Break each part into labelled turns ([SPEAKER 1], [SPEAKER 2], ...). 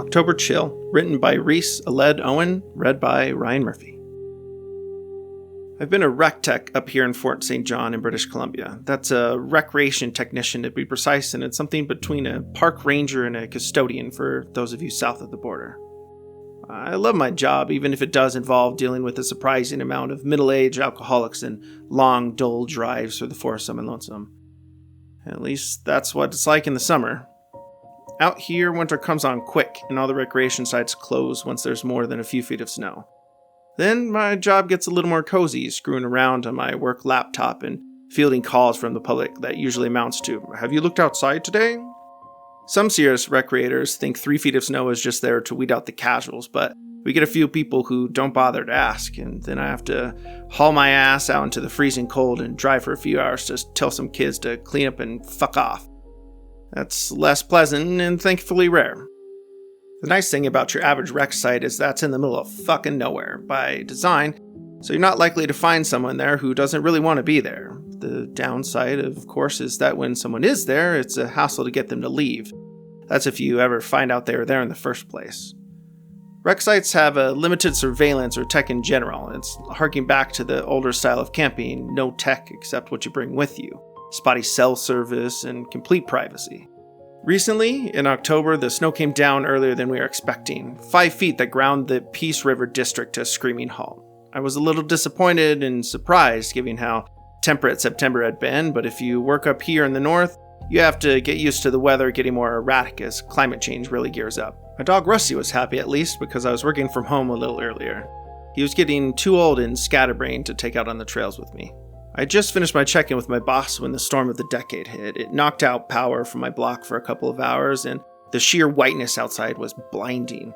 [SPEAKER 1] October Chill, written by Rhys, Owen, read by Ryan Murphy. I've been a rec tech up here in Fort St. John in British Columbia. That's a recreation technician to be precise, and it's something between a park ranger and a custodian for those of you south of the border. I love my job, even if it does involve dealing with a surprising amount of middle-aged alcoholics and long, dull drives through the Foresome and Lonesome. At least that's what it's like in the summer. Out here, winter comes on quick, and all the recreation sites close once there's more than a few feet of snow. Then my job gets a little more cozy, screwing around on my work laptop and fielding calls from the public that usually amounts to, "Have you looked outside today?" Some serious recreators think 3 feet of snow is just there to weed out the casuals, but we get a few people who don't bother to ask, and then I have to haul my ass out into the freezing cold and drive for a few hours to tell some kids to clean up and fuck off. That's less pleasant and thankfully rare. The nice thing about your average rec site is that's in the middle of fucking nowhere by design, so you're not likely to find someone there who doesn't really want to be there. The downside, of course, is that when someone is there, it's a hassle to get them to leave. That's if you ever find out they were there in the first place. Rec sites have a limited surveillance or tech in general. It's harking back to the older style of camping, no tech except what you bring with you, spotty cell service, and complete privacy. Recently, in October, the snow came down earlier than we were expecting, 5 feet that ground the Peace River district to a screaming halt. I was a little disappointed and surprised given how temperate September had been, but if you work up here in the north, you have to get used to the weather getting more erratic as climate change really gears up. My dog Rusty was happy at least because I was working from home a little earlier. He was getting too old and scatterbrained to take out on the trails with me. I just finished my check-in with my boss when the storm of the decade hit. It knocked out power from my block for a couple of hours, and the sheer whiteness outside was blinding.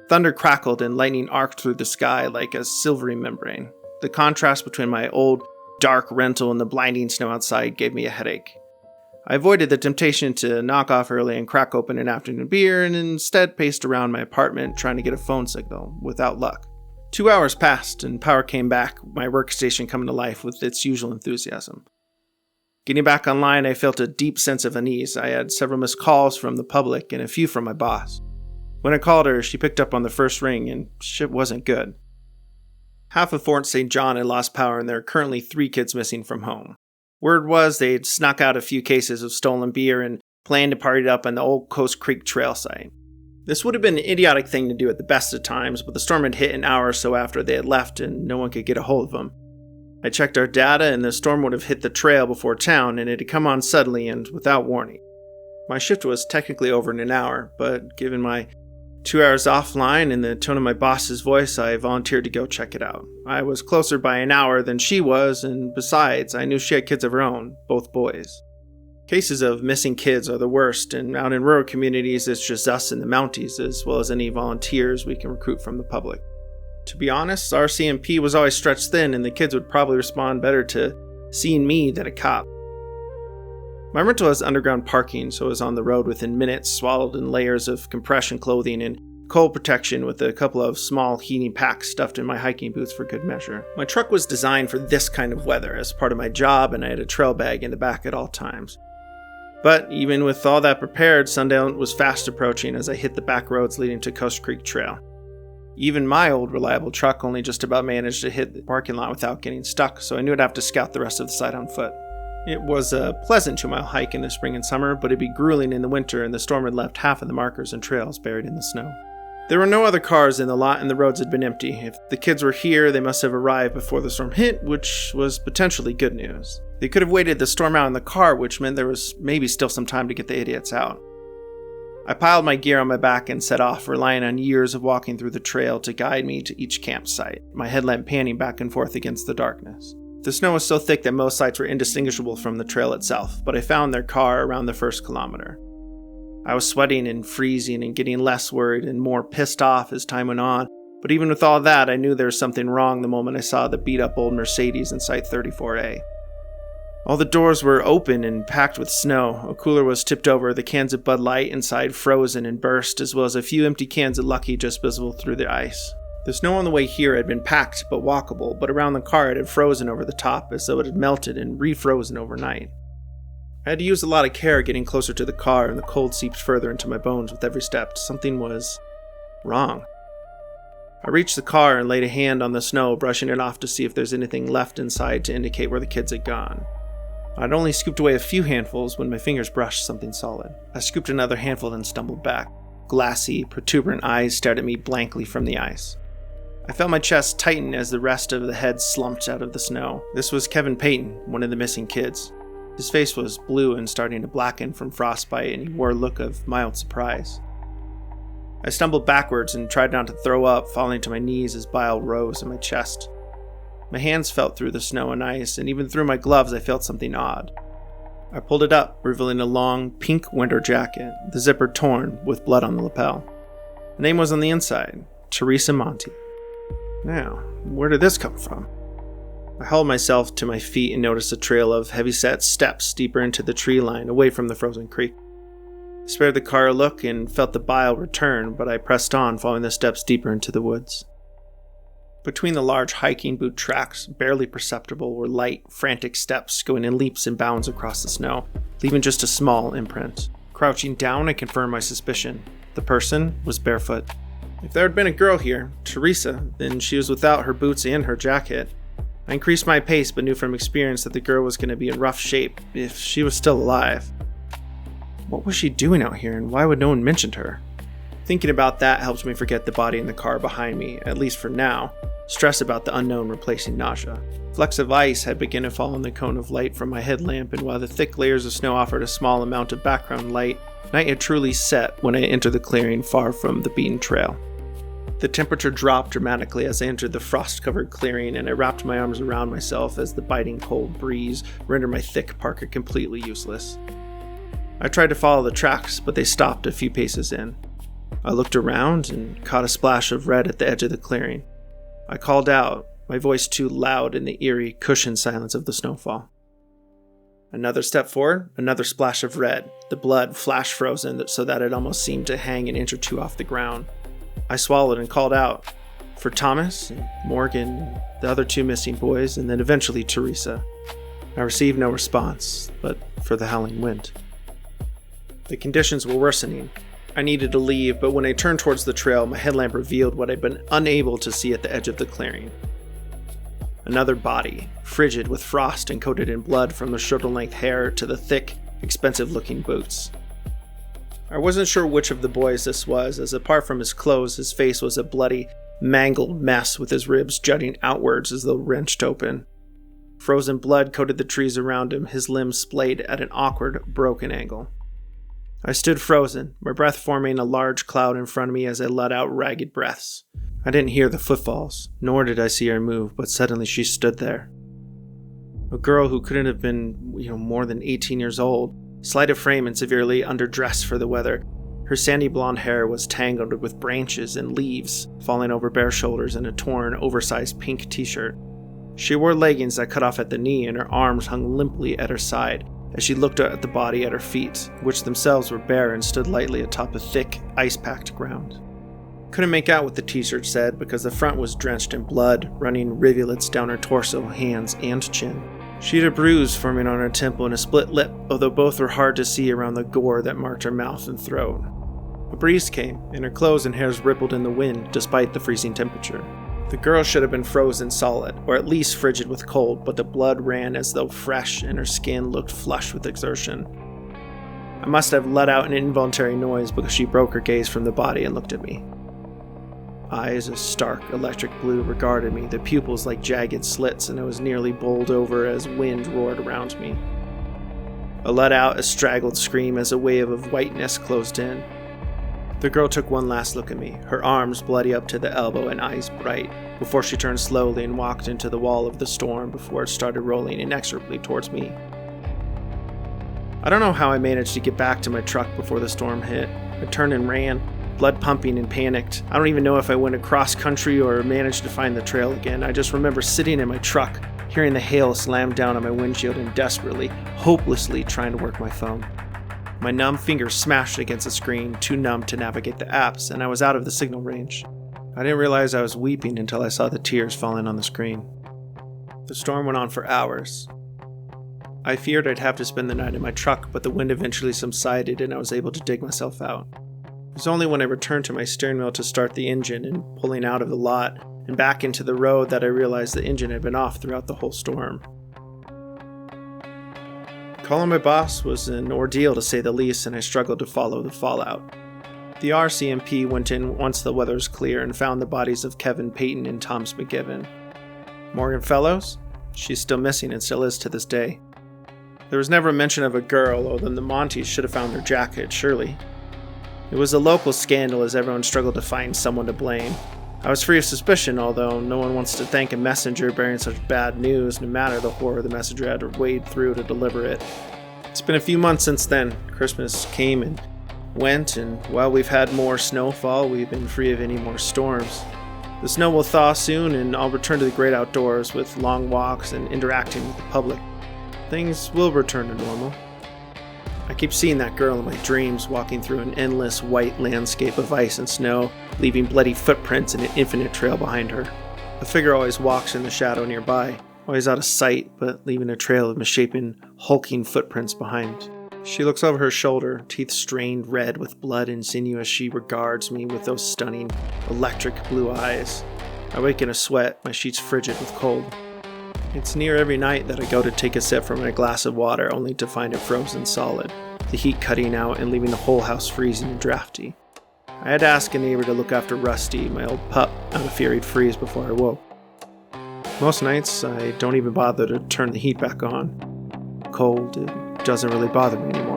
[SPEAKER 1] Thunder crackled and lightning arced through the sky like a silvery membrane. The contrast between my old, dark rental and the blinding snow outside gave me a headache. I avoided the temptation to knock off early and crack open an afternoon beer, and instead paced around my apartment trying to get a phone signal, without luck. 2 hours passed, and power came back, my workstation coming to life with its usual enthusiasm. Getting back online, I felt a deep sense of unease. I had several missed calls from the public and a few from my boss. When I called her, she picked up on the first ring, and shit wasn't good. Half of Fort St. John had lost power, and there are currently 3 kids missing from home. Word was they'd snuck out a few cases of stolen beer and planned to party it up on the old Coast Creek trail site. This would have been an idiotic thing to do at the best of times, but the storm had hit an hour or so after they had left and no one could get a hold of them. I checked our data and the storm would have hit the trail before town, and it had come on suddenly and without warning. My shift was technically over in an hour, but given my 2 hours offline and the tone of my boss's voice, I volunteered to go check it out. I was closer by an hour than she was, and besides, I knew she had kids of her own, both boys. Cases of missing kids are the worst, and out in rural communities it's just us and the Mounties, as well as any volunteers we can recruit from the public. To be honest, our CMP was always stretched thin, and the kids would probably respond better to seeing me than a cop. My rental has underground parking, so I was on the road within minutes, swallowed in layers of compression clothing and cold protection with a couple of small heating packs stuffed in my hiking boots for good measure. My truck was designed for this kind of weather as part of my job, and I had a trail bag in the back at all times. But even with all that prepared, sundown was fast approaching as I hit the back roads leading to Coast Creek Trail. Even my old reliable truck only just about managed to hit the parking lot without getting stuck, so I knew I'd have to scout the rest of the site on foot. It was a pleasant 2-mile hike in the spring and summer, but it'd be grueling in the winter, and the storm had left half of the markers and trails buried in the snow. There were no other cars in the lot, and the roads had been empty. If the kids were here, they must have arrived before the storm hit, which was potentially good news. They could have waited the storm out in the car, which meant there was maybe still some time to get the idiots out. I piled my gear on my back and set off, relying on years of walking through the trail to guide me to each campsite, my headlamp panning back and forth against the darkness. The snow was so thick that most sites were indistinguishable from the trail itself, but I found their car around the first kilometer. I was sweating and freezing and getting less worried and more pissed off as time went on, but even with all that, I knew there was something wrong the moment I saw the beat-up old Mercedes in Site 34A. All the doors were open and packed with snow. A cooler was tipped over, the cans of Bud Light inside frozen and burst, as well as a few empty cans of Lucky just visible through the ice. The snow on the way here had been packed but walkable, but around the car it had frozen over the top as though it had melted and refrozen overnight. I had to use a lot of care getting closer to the car, and the cold seeped further into my bones with every step. Something was wrong. I reached the car and laid a hand on the snow, brushing it off to see if there's anything left inside to indicate where the kids had gone. I'd only scooped away a few handfuls when my fingers brushed something solid. I scooped another handful and stumbled back. Glassy, protuberant eyes stared at me blankly from the ice. I felt my chest tighten as the rest of the head slumped out of the snow. This was Kevin Payton, one of the missing kids. His face was blue and starting to blacken from frostbite, and he wore a look of mild surprise. I stumbled backwards and tried not to throw up, falling to my knees as bile rose in my chest. My hands felt through the snow and ice, and even through my gloves I felt something odd. I pulled it up, revealing a long, pink winter jacket, the zipper torn, with blood on the lapel. The name was on the inside, Teresa Monty. Now, where did this come from? I hauled myself to my feet and noticed a trail of heavy-set steps deeper into the tree line, away from the frozen creek. I spared the car a look and felt the bile return, but I pressed on, following the steps deeper into the woods. Between the large hiking boot tracks, barely perceptible, were light, frantic steps going in leaps and bounds across the snow, leaving just a small imprint. Crouching down, I confirmed my suspicion. The person was barefoot. If there had been a girl here, Teresa, then she was without her boots and her jacket. I increased my pace, but knew from experience that the girl was going to be in rough shape if she was still alive. What was she doing out here, and why would no one mention her? Thinking about that helped me forget the body in the car behind me, at least for now. Stress about the unknown replacing nausea. Flecks of ice had begun to fall on the cone of light from my headlamp, and while the thick layers of snow offered a small amount of background light, night had truly set when I entered the clearing far from the beaten trail. The temperature dropped dramatically as I entered the frost-covered clearing, and I wrapped my arms around myself as the biting cold breeze rendered my thick parka completely useless. I tried to follow the tracks, but they stopped a few paces in. I looked around and caught a splash of red at the edge of the clearing. I called out, my voice too loud in the eerie, cushioned silence of the snowfall. Another step forward, another splash of red, the blood flash frozen so that it almost seemed to hang an inch or two off the ground. I swallowed and called out for Thomas, and Morgan, and the other two missing boys, and then eventually Teresa. I received no response, but for the howling wind. The conditions were worsening. I needed to leave, but when I turned towards the trail, my headlamp revealed what I'd been unable to see at the edge of the clearing. Another body, frigid with frost and coated in blood from the shoulder-length hair to the thick, expensive-looking boots. I wasn't sure which of the boys this was, as apart from his clothes, his face was a bloody, mangled mess with his ribs jutting outwards as though wrenched open. Frozen blood coated the trees around him, his limbs splayed at an awkward, broken angle. I stood frozen, my breath forming a large cloud in front of me as I let out ragged breaths. I didn't hear the footfalls, nor did I see her move, but suddenly she stood there. A girl who couldn't have been, more than 18 years old, slight of frame and severely underdressed for the weather. Her sandy blonde hair was tangled with branches and leaves, falling over bare shoulders in a torn, oversized pink t-shirt. She wore leggings that cut off at the knee, and her arms hung limply at her side as she looked at the body at her feet, which themselves were bare and stood lightly atop a thick, ice-packed ground. Couldn't make out what the t-shirt said because the front was drenched in blood, running rivulets down her torso, hands, and chin. She had a bruise forming on her temple and a split lip, although both were hard to see around the gore that marked her mouth and throat. A breeze came, and her clothes and hairs rippled in the wind despite the freezing temperature. The girl should have been frozen solid, or at least frigid with cold, but the blood ran as though fresh and her skin looked flush with exertion. I must have let out an involuntary noise because she broke her gaze from the body and looked at me. Eyes of stark electric blue regarded me, the pupils like jagged slits, and I was nearly bowled over as wind roared around me. I let out a straggled scream as a wave of whiteness closed in. The girl took one last look at me, her arms bloody up to the elbow and eyes bright, before she turned slowly and walked into the wall of the storm before it started rolling inexorably towards me. I don't know how I managed to get back to my truck before the storm hit. I turned and ran, blood pumping and panicked. I don't even know if I went across country or managed to find the trail again. I just remember sitting in my truck, hearing the hail slam down on my windshield and desperately, hopelessly trying to work my phone. My numb fingers smashed against the screen, too numb to navigate the apps, and I was out of the signal range. I didn't realize I was weeping until I saw the tears falling on the screen. The storm went on for hours. I feared I'd have to spend the night in my truck, but the wind eventually subsided and I was able to dig myself out. It was only when I returned to my steering wheel to start the engine and pulling out of the lot and back into the road that I realized the engine had been off throughout the whole storm. Calling my boss was an ordeal to say the least, and I struggled to follow the fallout. The RCMP went in once the weather was clear and found the bodies of Kevin Payton and Thomas McGibbon. Morgan Fellows? She's still missing and still is to this day. There was never a mention of a girl, although the Montes should have found her jacket, surely. It was a local scandal as everyone struggled to find someone to blame. I was free of suspicion, although no one wants to thank a messenger bearing such bad news, no matter the horror the messenger had to wade through to deliver it. It's been a few months since then. Christmas came and went, and while we've had more snowfall, we've been free of any more storms. The snow will thaw soon, and I'll return to the great outdoors with long walks and interacting with the public. Things will return to normal. I keep seeing that girl in my dreams walking through an endless white landscape of ice and snow, leaving bloody footprints and an infinite trail behind her. The figure always walks in the shadow nearby, always out of sight, but leaving a trail of misshapen, hulking footprints behind. She looks over her shoulder, teeth strained red with blood and sinew as she regards me with those stunning, electric blue eyes. I wake in a sweat, my sheets frigid with cold. It's near every night that I go to take a sip from my glass of water only to find it frozen solid, the heat cutting out and leaving the whole house freezing and drafty. I had to ask a neighbor to look after Rusty, my old pup, out of fear he'd freeze before I woke. Most nights, I don't even bother to turn the heat back on. Cold, it doesn't really bother me anymore.